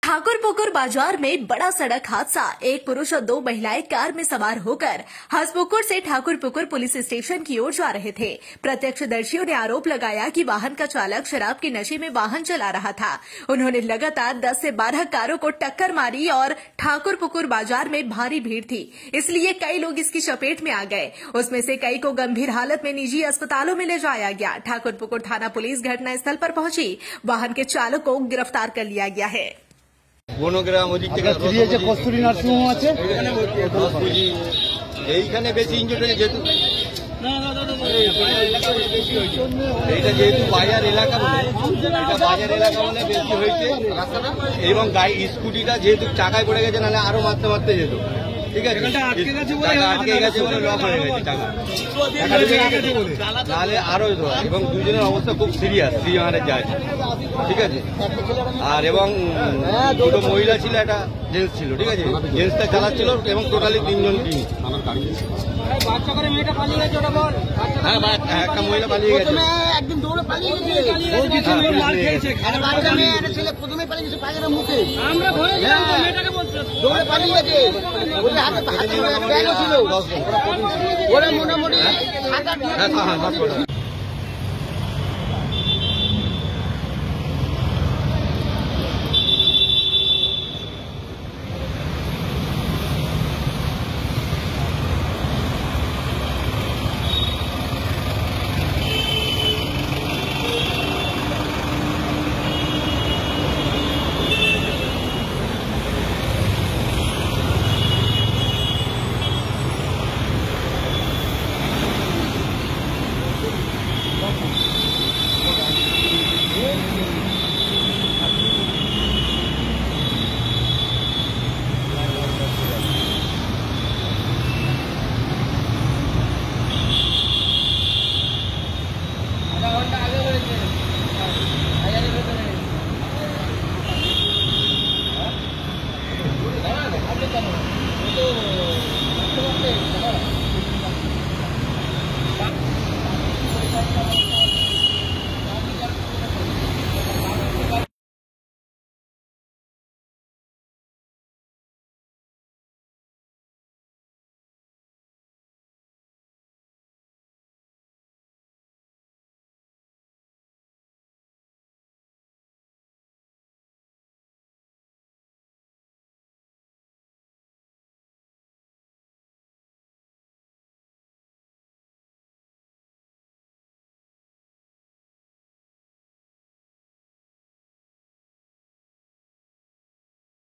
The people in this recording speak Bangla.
ठाकुरपुकुर बाजार में बड़ा सड़क हादसा। एक पुरुष और दो महिलाएं कार में सवार होकर हसपुकुर से ठाकुरपुकुर पुलिस स्टेशन की ओर जा रहे थे। प्रत्यक्षदर्शियों ने आरोप लगाया कि वाहन का चालक शराब के नशे में वाहन चला रहा था। उन्होंने लगातार 10 से 12 कारों को टक्कर मारी और ठाकुरपुकुर बाजार में भारी भीड़ थी, इसलिए कई लोग इसकी चपेट में आ गए। उसमें से कई को गंभीर हालत में निजी अस्पतालों में ले जाया गया। ठाकुरपुकुर थाना पुलिस घटनास्थल पर पहुंची। वाहन के चालक को गिरफ्तार कर लिया गया है। বনগ্রাম ওদিক থেকে কস্তুরী নার্সিংহোম আছে এইখানে বেশি ইনজুরি হয়েছে যেহেতু এইটা যেহেতু বাজার এলাকা বলে বেশি হয়েছে এবং গাড়ি স্কুটিটা যেহেতু চাকায় পড়ে গেছে নাহলে আরো মারতে মারতে যেত। ঠিক আছে, আটকে গেছে বলে লক হয়ে গেছে টাকা নাহলে আরো এবং দুজনের অবস্থা খুব সিরিয়াস, সিরিয়াসের যায়। ঠিক আছে, আর এবং দুটো মহিলা ছিল, একটা জেন্টস ছিল। ঠিক আছে, জেন্টসটা চালাচ্ছিল এবং টোটালি 3 জন টিম। হ্যাঁ, একটা মহিলা পালিয়ে গেছে। একদিন দৌড়ে পালিয়ে গেছে, দৌড়ে পালিয়ে গেছে। ওদের হাতে ছিল, ওরা মোটামুটি